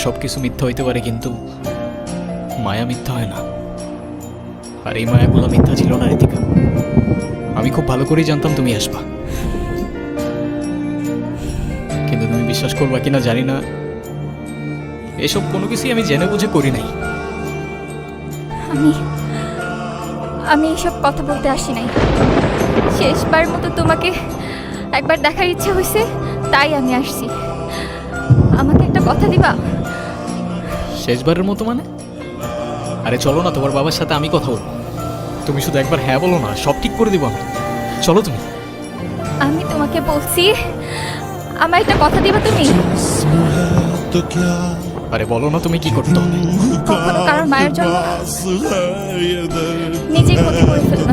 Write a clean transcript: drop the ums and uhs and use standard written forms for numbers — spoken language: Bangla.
সব কিছু মিথ্যা হইতে পারে, কিন্তু মায়া মিথ্যা হয় না। আর এই মায়াগুলো মিথ্যা ছিল না রিতিকা। আমি খুব ভালো করেই জানতাম তুমি আসবা, কিন্তু তুমি বিশ্বাস করবা কিনা জানি না, এসব কোনো কিছুই আমি জেনে বুঝে করি নাই। আমি আমি এসব কথা বলতে আসি নাই। শেষবার মতো তোমাকে একবার দেখার ইচ্ছে হয়েছে, তাই আমি আসছি। আমাকে একটা কথা দিবা? শেষবারের মতো মানে? আরে চলো না, তোমার বাবার সাথে আমি কথা বলবো। তুমি শুধু একবার হ্যাঁ বলো না, সব ঠিক করে দিব আমি। চলো তুমি। আমি তোমাকে বলছি, আমার একটা কথা দিবা তুমি? আরে বলো না, তুমি কি করতে হবে? কখনো কারোর মায়ের জন্য নিজেই ক্ষতি করে ফেলবা।